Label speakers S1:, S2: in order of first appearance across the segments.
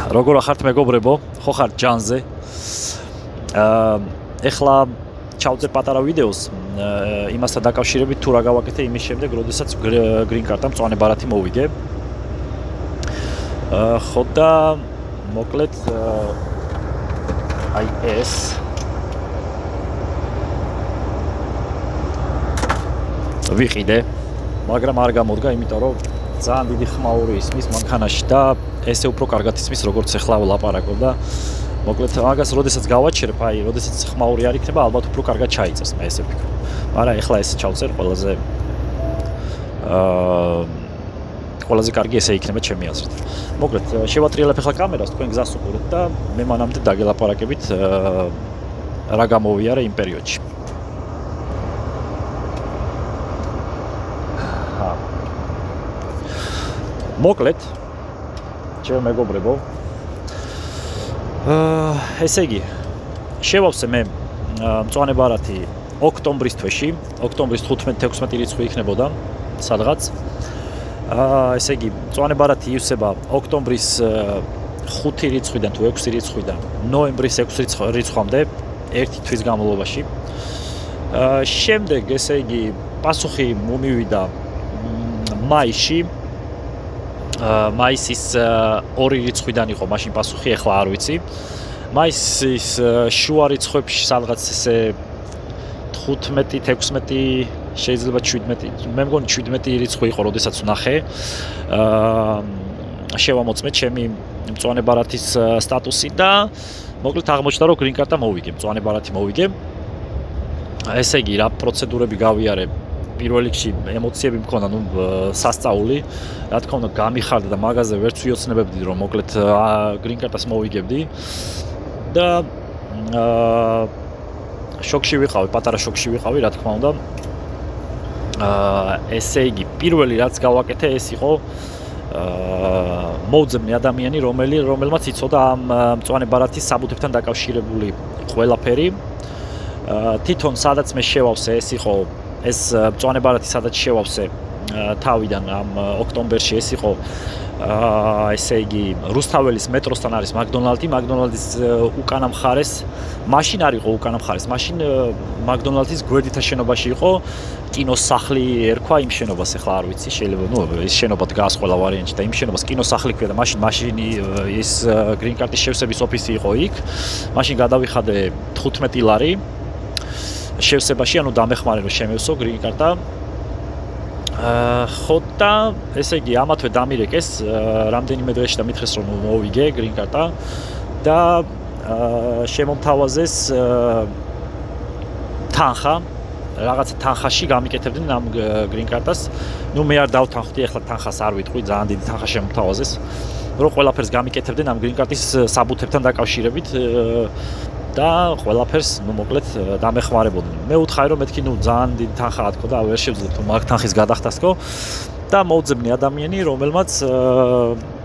S1: როგორ ახართ მეგობრებო? ხო ხართ ჯანზე? ეხლა ჩავწერ პატარა ვიდეოს იმასთან დაკავშირებით თუ რა გავაკეთე იმის შემდეგ, როდესაც green card-ამ მწვანე ბარათი მოვიგე. ხო და მოკლედ აი ეს ვიყიდე, მაგრამ არ გამოდგა, იმიტომ რომ ძალიან დიდი ხმაური ისმის მანქანაში და ესე უფრო კარგად ისმის, როგორც ახლა ვლაპარაკობ და მოკლედ მაგას როდესაც გავაჩერებ, აი, როდესაც ხმაური არ იქნება, ალბათ უფრო კარგად ჩაიწევს, მე ესე ვფიქრობ. მაგრამ ეხლა ეს ჩავწერ ყველაზე კარგი ესე იქნება ჩემი აზრით. მოკლედ შევატრიალებ ახლა კამერას, თქვენ გზას უყურებთ და მე მანამდე დაგელაპარაკებით რა გამოვიარე იმ პერიოდში. მოკლედ ჩემო მეგობრებო, ესე იგი შევავსე მე მწვანე ბარათი ოქტომბრის თვეში, ოქტომბრის 15-16 რიცხვი იქნებოდა სადღაც. ესე იგი მწვანე ბარათი ივსება ოქტომბრის 5 რიცხვიდან თუ 6 რიცხვიდან ნოემბრის 6 რიცხვამდე ერთი თვის განმავლობაში. შემდეგ ესე იგი პასუხი მომივიდა მაისში. მაისის 2 რიცხვიდან იყო მაშინ პასუხი, ახლა არ ვიცი. მაისის შუა რიცხვებში სადღაც ესე 15-16 შეიძლება 17, მე მგონი 17 რიცხვი იყო, როდესაც ვნახე. შევამოწმე ჩემი მწვანე ბარათის სტატუსი და მოკლედ აღმოჩნდა, რომ green card-ა მოვიგე, მწვანე ბარათი მოვიგე. ესე იგი რა პროცედურები გავიარე, პირველ რიგში ემოციები მქონდა, ნუ სასწაული, რა თქმა უნდა გამიხარდა და მაგაზე ვერც ვიოცნებებდი, რომ მოკლედ green card-ას მოვიგებდი და შოკში ვიყავი, პატარა შოკში ვიყავი, რა თქმა უნდა. ესე იგი პირველი რაც გავაკეთე ეს იყო მოვძებნე ადამიანი, რომელმაც იცოდა ამ მწვანე ბარათის საბუთებთან დაკავშირებული ყველაფერი. თვითონ სადაც მე შევავსე, ეს იყო ეს მწვანე ბარათი სადაც შევავსე თავიდან ამ ოქტომბერში, ეს იყო ესე იგი რუსთაველის მეტროსთან არის მაკდონალდი, მაკდონალდის უკანა მხარეს, მაშინ არ იყო უკანა მხარეს, მაშინ მაკდონალდის გვერდითა შენობაში იყო კინოსახლი ერქვა იმ შენობას, ახლა არ ვიცი, შეიძლება ნუ ეს შენობა დგას ყველა ვარიანტში და იმ შენობას კინოსახლი ქვია და მაშინ ის green card-ის შევსების ოფისი იყო იქ. მაშინ გადავიხადე 15 ლარი შევსებაში, ანუ დამეხმარე რომ შემევსო green card-ა. ხო და ესე იგი ამათვე დამირეკეს რამდენიმე დღეში და მითხრეს რომ მოვიგე green card-ა და შემომთავაზეს თანხა, რაღაცა თანხაში გამიკეთებდნენ ამ green card-ას. ნუ მე არ დავთანხმდი, ახლა თანხას არ ვიტყვი, ძალიან დიდი თანხა შემომთავაზეს, რომ ყველაფერს გამიკეთებდნენ ამ green card-ის საბუთებთან დაკავშირებით და ყველაფერს ნუ მოკლედ დამეხმარებოდნენ. მე უთხარი რომ მეთქი ნუ ძალიან დიდი თანხაა თქო და ვერ შევძლებ თუ მაგ თანხის გადახდას თქო და მოვძებნე ადამიანი, რომელმაც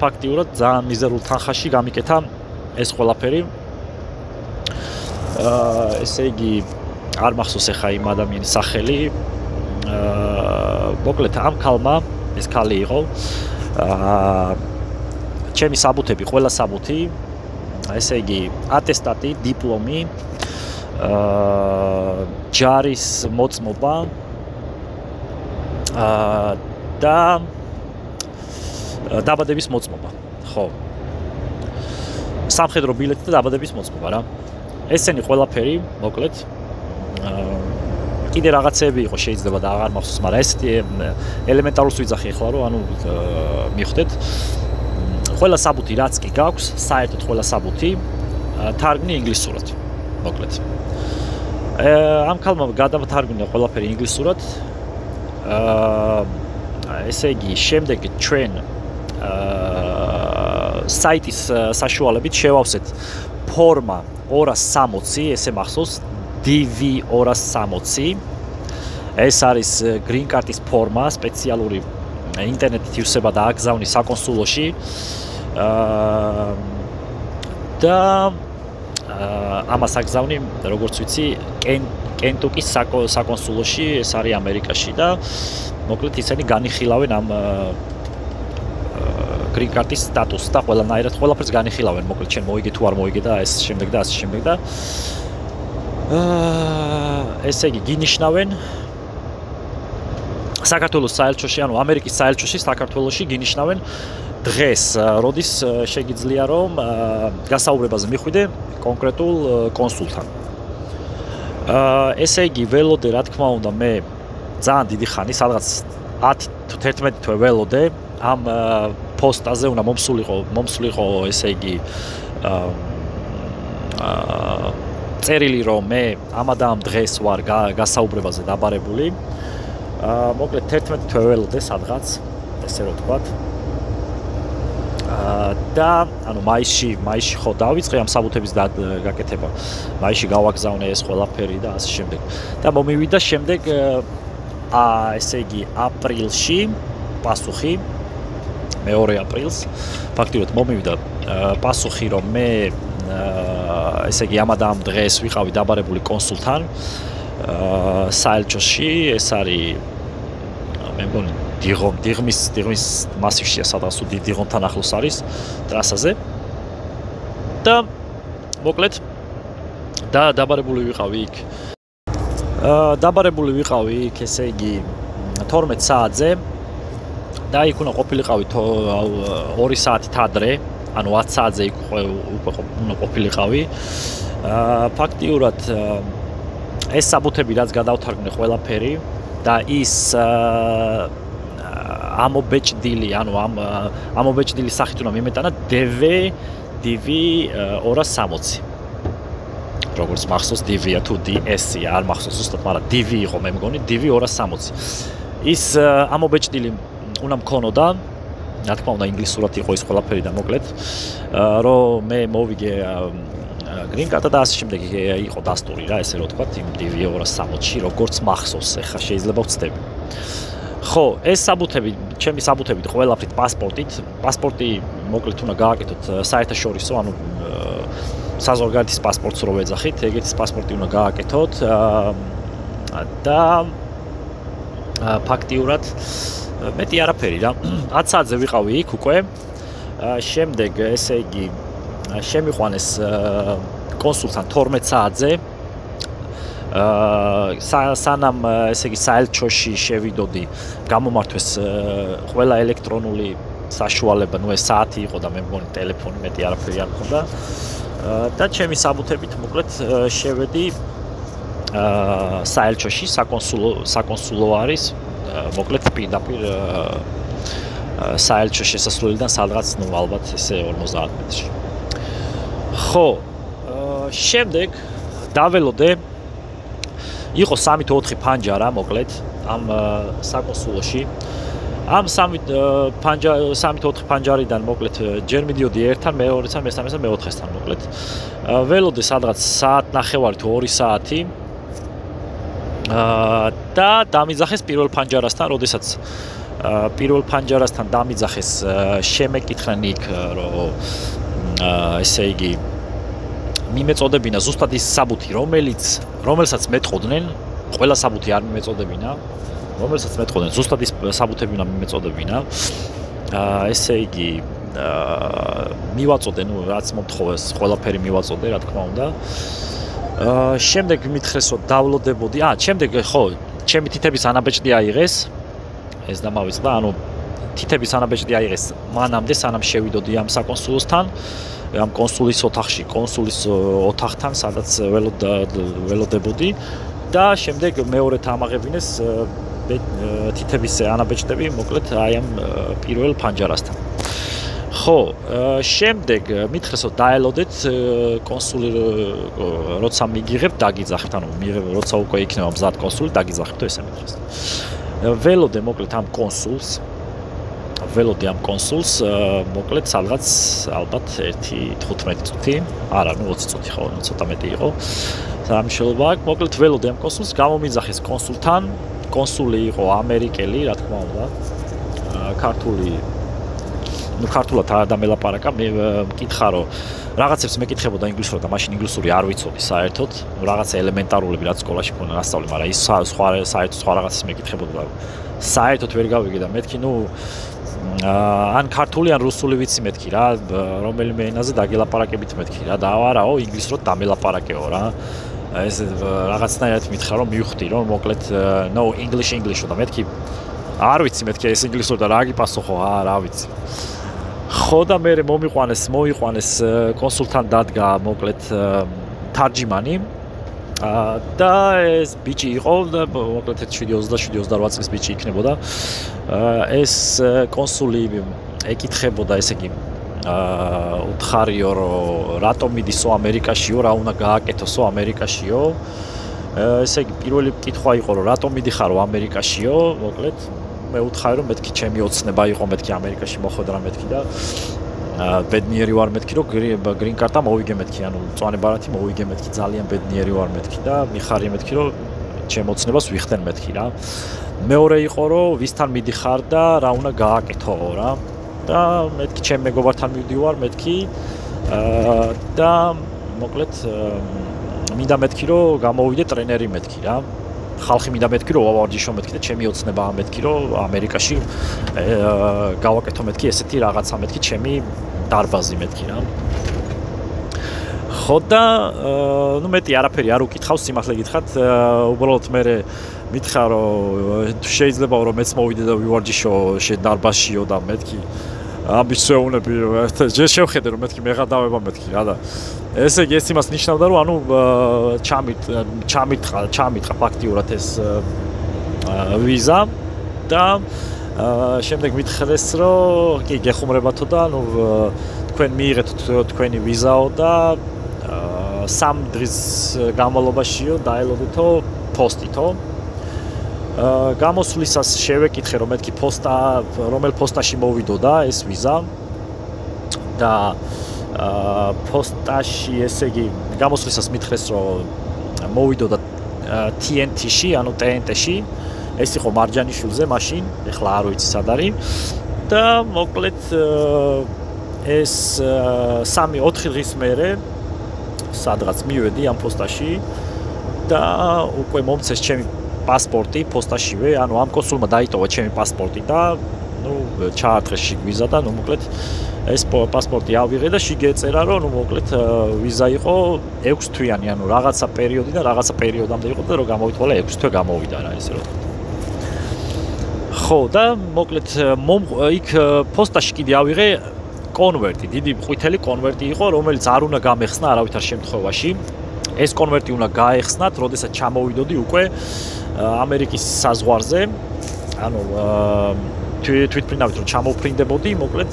S1: ფაქტიურად ძალიან მიზერულ თანხაში გამიკეთა ეს ყველაფერი. ესე იგი არ მახსოვს ახლა იმ ადამიანის სახელი. მოკლედ ამ ქალმა, ეს ქალი იყო, ჩემი საბუთები, ყველა საბუთი, ესე იგი ატესტატი, დიპლომი, ჯარის მოწმობა და დაბადების მოწმობა. ხო. სამხედრო ბილეთი და დაბადების მოწმობა რა. ესენი ყველაფერი, მოკლედ კიდე რაღაცები იყო, შეიძლება და აღარ მახსოვს, მაგრამ ესეთი ელემენტარულს ვიძახი ახლა, რომ ანუ მიხვდეთ. ყველა საბუთი რაც კი გაქვს, საერთოდ ყველა საბუთი თარგმნი ინგლისურად, მოკლედ. ამ ქალმა გადავთარგმნა ყველაფერი ინგლისურად. ესე იგი, შემდეგ ჩვენ საიტის საშუალებით შევავსეთ ფორმა 260, ესე მახსოვს, DV 260. ეს არის green card-ის ფორმა, სპეციალური ინტერნეტით ივსება და აგზავნი საკონსულოში. და ამას აგზავნი, როგორც ვიცი, კენტუკის საკონსულოში, ეს არის ამერიკაში და მოკლედ ისინი განიხილავენ ამ green card-ის სტატუსს და ყველანაირად ყველაფერს განიხილავენ, მოკლედ შენ მოიგე თუ არ მოიგე და ეს შემდეგ და ასე შემდეგ და ესე იგი გინიშნავენ საქართველოს საელჩოში, ანუ ამერიკის საელჩოში საქართველოში გინიშნავენ დღეს, როდის შეგიძლია რომ გასაუბრებაზე მიხვიდე კონკრეტულ კონსულთან. ესე იგი ველოდე, რა თქმა უნდა, მე ძალიან დიდი ხანი, სადღაც 10 თუ 11 თვე ველოდე, ამ პოსტაზე უნდა მომსულიყო, ესე იგი წერილი რომ მე ამადამ დღეს ვარ გასაუბრებაზე დაბარებული. მოკლედ 11 თვე ველოდე სადღაც, ესე რომ ვთქვათ. და ანუ მაისში ხო დავიწყე ამ საბუთების გაკეთება. მაისში გავაგზავნე ეს ყველაფერი და ასე შემდეგ. და მომივიდა შემდეგ ესე იგი აპრილში პასუხი 2 აპრილს ფაქტიურად მომივიდა პასუხი რომ მე ესე იგი ამადამ დღეს ვიყავი დაბარებული კონსულთან საელჩოში, ეს არის მე მგონი დიღმის მასივშია, სადაც თუ დიღმთან ახლოს არის ტრასაზე. და მოკლედ და დაბარებული ვიყავი იქ. დაბარებული ვიყავი იქ, ესე იგი 12 საათზე და იქ უნდა ყოფილიყავი 2 საათით ადრე, ანუ 10 საათზე იქ უკვე უნდა ყოფილიყავი. ფაქტიურად ეს საბუთები რაც გადავთარგმნე ყველაფერი და ის ამობეჭდილი, ანუ ამობეჭდილი სახით უნდა მიმეტანა DV 260. როგორც მახსოვს DV-ა თუ DS-ია, არ მახსოვს ზუსტად, მაგრამ DV იყო მე მგონი, DV 260. ის ამობეჭდილი უნდა მქონოდა, რა თქმა უნდა ინგლისურად იყო ის ყველაფერი და მოკლედ, რომ მე მოვიგე green card და ასე შემდეგ იყო დასტური რა, ესე რომ ვთქვათ, იმ DV 260-ში, როგორც მახსოვს, ეხლა შეიძლება ვცდები. ხო, ეს საბუთები, ჩემი საბუთებით ყველაფრით პასპორტი მოკლედ უნდა გააკეთოთ საერთაშორისო, ანუ საზღვარგარეთის პასპორტს რო ვეძახით, ეგეთის პასპორტი უნდა გააკეთოთ და ფაქტიურად მეტი არაფერი რა. 10 საათზე ვიყავი იქ უკვე. შემდეგ ესე იგი შემიყვანეს კონსულთან 12 საათზე. სანამ ესე იგი საელჩოში შევიდოდი, გამომართვეს ყველა ელექტრონული საშუალება, ნუ ეს საათი იყო და მე მგონი ტელეფონი, მეტი არაფერი არ მქონდა. და ჩემი საბუთებით მოკლედ შევედი საელჩოში, საკონსულო არის, მოკლედ პირდაპირ საელჩო შესასვლელიდან სადღაც, ნუ ალბათ ესე 50 მეტრში. ხო, შემდეგ დაველოდე იყო 3 თუ 4 ფანჯარა მოკლედ ამ საკონსულოში. ამ 3 თუ 4 ფანჯარიდან მოკლედ ჯერ მიდიოდი ერთთან, მეორესთან, მესამესთან, მეოთხესთან მოკლედ. ველოდე სადღაც საათნახევარი თუ 2 საათი. და დამიძახეს პირველ ფანჯარასთან, როდესაც პირველ ფანჯარასთან დამიძახეს, შემეკითხნენ იქ, რომ ესე იგი მიმეწოდებინა ზუსტად ის საბუთი, რომელსაც მეტყოდნენ, ყველა საბუთი არ მიმეწოდებინა, რომელსაც მეტყოდნენ, ზუსტად ის საბუთები უნდა მიმეწოდებინა. ესე იგი მივაწოდე, ნუ რაც მომთხოვეს, ყველაფერი მივაწოდე, რა თქმა უნდა. შემდეგ მითხრეს, რომ დავლოდებოდი. შემდეგ ხო, ჩემი თითების ანაბეჭდი აიღეს. ეს დამავიწყდა, ანუ თითების ანაბეჭდი აიღეს მანამდე, სანამ შევიდოდი ამ საკონსულოსთან. ამ კონსულის ოთახთან, სადაც ველოდებოდი და შემდეგ მეორედ ამაღებინეს თითების ანაბეჭდები, მოკლედ აი ამ პირველ ფანჯარასთან. ხო, შემდეგ მითხრეს, რომ დაელოდეთ კონსული როცა მიგიღებთ, დაგიძახებთ, ანუ როცა უკვე იქნება მზად კონსული, დაგიძახებთ, ესე მითხრეს. ველოდე მოკლედ ამ კონსულს მოკლედ სადღაც ალბათ 1-15 წუთი, არა, ნუ 20 წუთი ხო, ცოტა მეტი იყო. სამშობლოა, მოკლედ ველოდე ამ კონსულს, გამომიძახეს კონსულთან. კონსული იყო ამერიკელი, რა თქმა უნდა. ქართულად არ დამელაპარაკა, მე მკითხა, რომ რაღაცებს მეკითხებოდა ინგლისურად და მაშინ ინგლისური არ ვიცოდი საერთოდ. რაღაცა ელემენტარულები რაც სკოლაში მქონდა ასწავლე, მაგრამ ის სხვა რაღაცას მეკითხებოდა და საერთოდ ვერ გავიგე და მეთქი, ან ქართული ან რუსული ვიცი მეთქი რა, რომელიმე ენაზე დაგელაპარაკებით მეთქი რა და არაო ინგლისურად დამელაპარაკეო რა. ეს რაღაცნაირად მითხრა რომ მივხვდი რომ მოკლედ no English და მეთქი არ ვიცი მეთქი ეს ინგლისურად და რა გიპასუხო რა ვიცი. ხო და მე მოიყვანეს კონსულტანტ დადგა მოკლედ თარჯიმანი და ეს ბიჭი იყო და მოკლედ 27-28 წლის ბიჭი იქნებოდა. ეს კონსული ეკითხებოდა ესე იგი უთხარიო რომ რატომ მიდისო ამერიკაშიო, რა უნდა გააკეთოსო ამერიკაშიო. ესე იგი პირველი კითხვა იყო რომ რატომ მიდიხარო ამერიკაშიო, მოკლედ მე უთხარი რომ მეთქი ჩემი ოცნება იყო მეთქი ამერიკაში მოხვედრა მეთქი და ბედნიერი ვარ მეთქი რომ green card-ა მოვიგე მეთქი, ანუ მწვანე ბარათი მოვიგე მეთქი, ძალიან ბედნიერი ვარ მეთქი და მიხარია მეთქი რომ ჩემ ოცნებას ვიხდენ მეთქი რა. მეორე იყო რომ ვისთან მიდიხარ და რა უნდა გააკეთოო რა. და მეთქი ჩემ მეგობართან მივდივარ მეთქი და მოკლედ მინდა მეთქი რომ გამოვიდე ტრენერი მეთქი რა. ხალხი მინდა მეთქი რომ ვავარჯიშო მეთქი და ჩემი ოცნებაა მეთქი რომ ამერიკაში გავაკეთო მეთქი ესეთი რაღაცა მეთქი ჩემი დარბაზი მეთქი რა. ხო და ნუ მეტი არაფერი არ უკითხავს სიმართლე გითხრათ, უბრალოდ მე მითხრა რომ შეიძლება რომ მეც მოვიდე და ვივარჯიშო შენ დარბაზშიო და მეთქი ამბიციონები ჯერ შევხედე რომ მეთქი მეღადავება მეთქი რა და ესე იგი ეს იმას ნიშნავდა რომ ანუ ჩამიტყა ფაქტიურად ეს ვიზა და შემდეგ მითხრეს რომ კი გეხუმრებათო და ანუ თქვენ მიიღეთ თქვენი ვიზაო და 3 დღის განმავლობაშიო დაელოდეთო პოსტითო. გამოსვლისას შევეკითხე რომ მეთქი რომელ პოსტაში მოვიდოდა ეს ვიზა და პოსტაში ესე იგი გამოსვლისას მითხრეს რომ მოვიდოდა TNT-ში, ანუ TNT-ში, ეს იყო მარჯანიშვილზე მაშინ, ეხლა არ ვიცი სად არის და მოკლედ ეს 3-4 დღის მერე სადღაც მივედი ამ პოსტაში და უკვე მომცეს ჩემი პასპორტი პოსტაშივე, ანუ ამ კონსულმა დაიტოვა ჩემი პასპორტი და ნუ ჩაარტყეს შიგ-ვიზა და ნუ მოკლედ ეს პასპორტი ავიღე და შიგ ეწერა რომ ნუ მოკლედ ვიზა იყო 6 თვიანი, ანუ რაღაცა პერიოდიდან რაღაცა პერიოდამდე იყო და რომ გამოვიტყოლა 6 თვე გამოვიდა რა ესე რომ. ხო და მოკლედ იქ პოსტაში კიდე ავიღე კონვერტი, დიდი ყვითელი კონვერტი იყო, რომელიც არ უნდა გამეხსნა არავითარ შემთხვევაში. ეს კონვერტი უნდა გაეხსნათ, როდესაც ჩამოვიდოდი უკვე ამერიკის საზღვარზე. ანუ თვითმფრინავით რომ ჩამოვფრინდებოდი, მოკლედ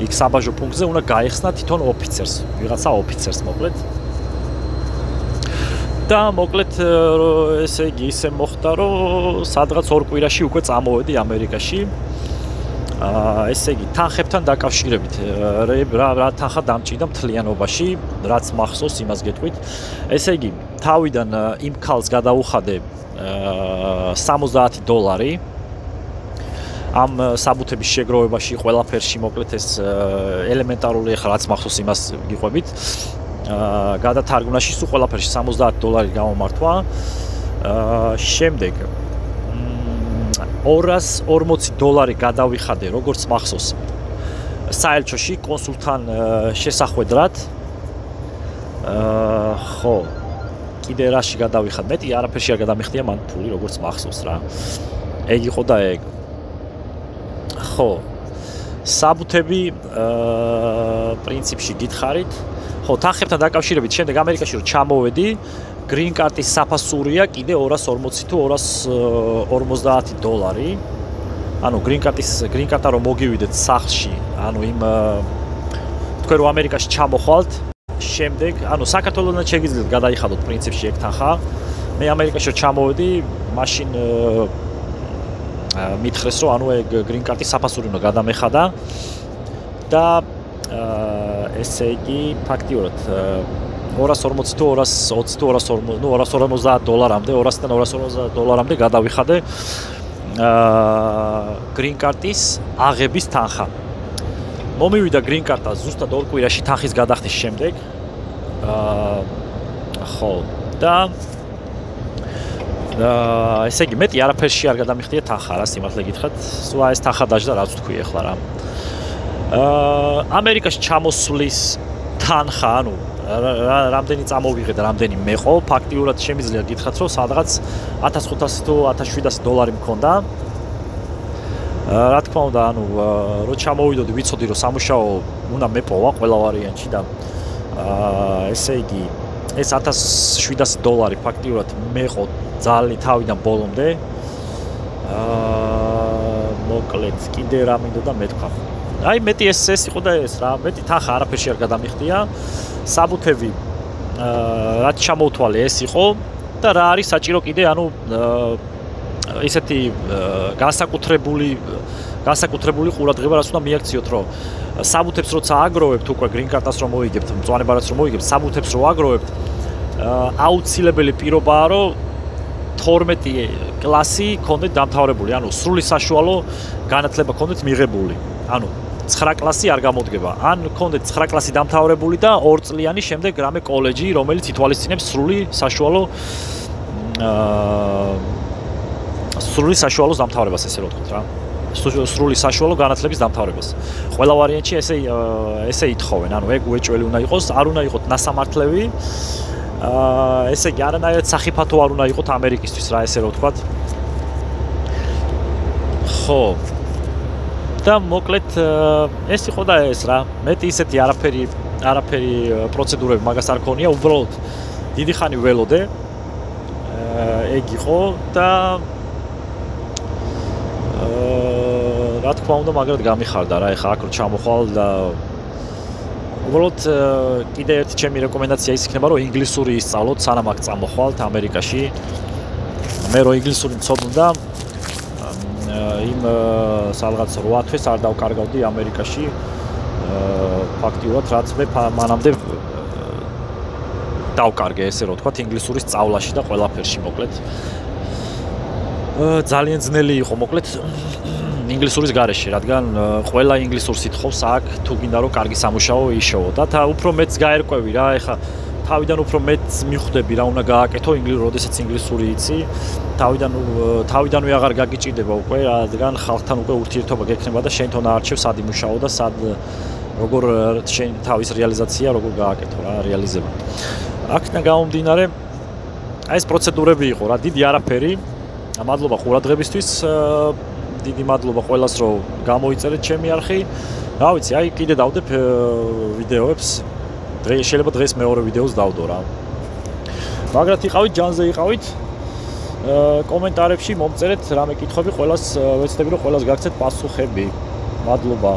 S1: იქ საბაჟო პუნქტზე უნდა გაეხსნა თვითონ ოფიცერს, ვიღაცა ოფიცერს მოკლედ. და მოკლედ ესე იგი ისე მოხდა, რომ სადღაც 2 კვირაში უკვე წამოვედი ამერიკაში. ესე იგი თანხებთან დაკავშირებით რა თანხა დამჭირდა მთლიანობაში, რაც მახსოვს იმას გეტყვით. ესე იგი თავიდან იმ ქალს გადაუხადე $70 ამ საბუთების შეგროვებაში ყველაფერში მოკლედ ეს ელემენტარული ახლა რაც მახსოვს იმას გიყვებით. გადათარგმნაში სულ ყველაფერში $70 გამომართვა. შემდეგ $240 გადავიხადე, როგორც მახსოვს, საელჩოში კონსულთან შესახვედრად. ხო, კიდე რაში გადავიხადე? მეტი არაფერში არ გადამიხდია მან ფული, როგორც მახსოვს რა. ეგ იყო და ეგ. ხო, საბუთები პრინციპში გითხარით. ხო, თანხებთან დაკავშირებით შემდეგ ამერიკაში რომ ჩამოვედი, green card-ის საფასურია კიდე $240 თუ $250. ანუ green card-ა რომ მოგივიდეთ სახლში, ანუ იმ თქვენ რომ ამერიკაში ჩამოხვალთ, შემდეგ, ანუ საქართველოსთან შეგიძლიათ გადაიხადოთ პრინციპში ეგ თანხა. მე ამერიკაში რომ ჩამოვედი, მაშინ მითხრეს რომ ანუ ეგ green card-ის საფასური უნდა გადამეხადა და ესე იგი ფაქტიურად $240 თუ $220 თუ $250, ნუ $250-მდე, $200-დან $250-მდე გადავიხადე green card-ის აღების თანხა. მომივიდა green card-ა ზუსტად 2 კვირაში თანხის გადახდის შემდეგ. ხო, და ესე იგი, მეტი არაფერში არ გადამიხდია თანხა რა, სიმართლე გითხრათ. სულ ეს თანხა დაждდა, რაც თქვი ახლა რა. ამერიკაში ჩამოსვლის თანხა, ანუ რამდენი წამოვიღე და რამდენი მეყო, ფაქტიურად შემიძლია გითხრათ, რომ სადღაც 1500 თუ 1700 დოლარი მქონდა. რა თქმა უნდა, ანუ რო ჩამოვიდოდი, ვიცოდი რომ სამუშაო უნდა მეპოვა ყველა ვარიანტში და ესე იგი ეს 1700 დოლარი ფაქტიურად მეყო ძალით თავიდან ბოლომდე. მოკლედ, კიდე რა მინდოდა მეთქვა. აი მეტი ეს იყო და ეს რა, მეტი თანხა არაფერში არ გადამიხდია. საბუთები რაც ჩამოვთვალე ეს იყო და რა არის საჭირო კიდე, ანუ ისეთი განსაკუთრებული ყურადღება რაც უნდა მიაქციოთ, რომ საბუთებს როცა აგროვებთ უკვე green card-ას რომ მოიგებთ, მწვანებარათს რომ მოიგებთ, საბუთებს რო აგროვებთ, აუცილებელი პირობაა, რომ 12 კლასი ქონდეთ დამთავრებული, ანუ სრული საშუალო განათლება ქონდეთ მიღებული. ანუ 9 კლასი არ გამოდგება. ან ქონდეთ 9 კლასი დამთავრებული და 2 წლიანი შემდეგ რამე კოლეჯი, რომელიც ითვალისწინებს სრული საშუალოს დამთავრებას, ესე რომ ვთქვით რა. სრული საშუალო განათლების დამთავრებას. ყველა ვარიანტში ესე ითხოვენ, ანუ ეგ უეჭველი უნდა იყოს, არ უნდა იყოს ნასამართლევი. ესე იგი არანაირად სახიფათო არ უნდა იყოს ამერიკისთვის რა, ესე რომ ვთქვათ. ხო. და მოკლედ ეს იყო და ეს რა. მეტი ისეთი არაფერი პროცედურები მაგას არ ქონია, უბრალოდ დიდი ხანი ველოდე. ეგ იყო და რა თქმა უნდა მაგრად გამიხარდა რა, ეხა აქ რო ჩამოხვალ და უბრალოდ კიდე ერთი ჩემი რეკომენდაცია ის იქნება, რომ ინგლისური ისწავლოთ, სანამ აქ წამოხვალთ ამერიკაში. მე რო ინგლისური მცოდნდა იმ სადღაც 8 თვეს არ დავკარგავდი ამერიკაში. ფაქტიურად რაც მე მანამდე დავკარგე, ესე რომ ვთქვათ, ინგლისურის სწავლაში და ყველაფერში მოკლედ. ძალიან ძნელი იყო მოკლედ ინგლისურის გარეშე, რადგან ყველა ინგლისურს ითხოვს აქ, თუ გინდა რომ კარგი სამუშაო იშოვო და უფრო მეც გაერკვევი რა, ეხა თავიდან უფრო მეც მიხვდები რა უნდა გააკეთო, როდესაც ინგლისური იცი, თავიდანვე აღარ გაგიჭირდება უკვე, რადგან ხალხთან უკვე ურთიერთობა გექნება და შენ თვითონ არჩევ სად იმუშაო და სად როგორ შენ თავის რეალიზაცია როგორ გააკეთო რა, რეალიზება. აქედან გამომდინარე, აი ეს პროცედურები იყო რა, დიდი არაფერი. მადლობა ყურადღებისთვის. დიდი მადლობა ყველას, რომ გამოიწერეთ ჩემი არხი. რა ვიცი, აი კიდე დავდებ ვიდეოებს. შეიძლება დღეს მეორე ვიდეოს დავდო რა. მაგრად იყავით, ჯანზე იყავით. კომენტარებში მომწერეთ რამე კითხვები, ყველას ვეცდები რომ ყველას გაგცეთ პასუხები. მადლობა.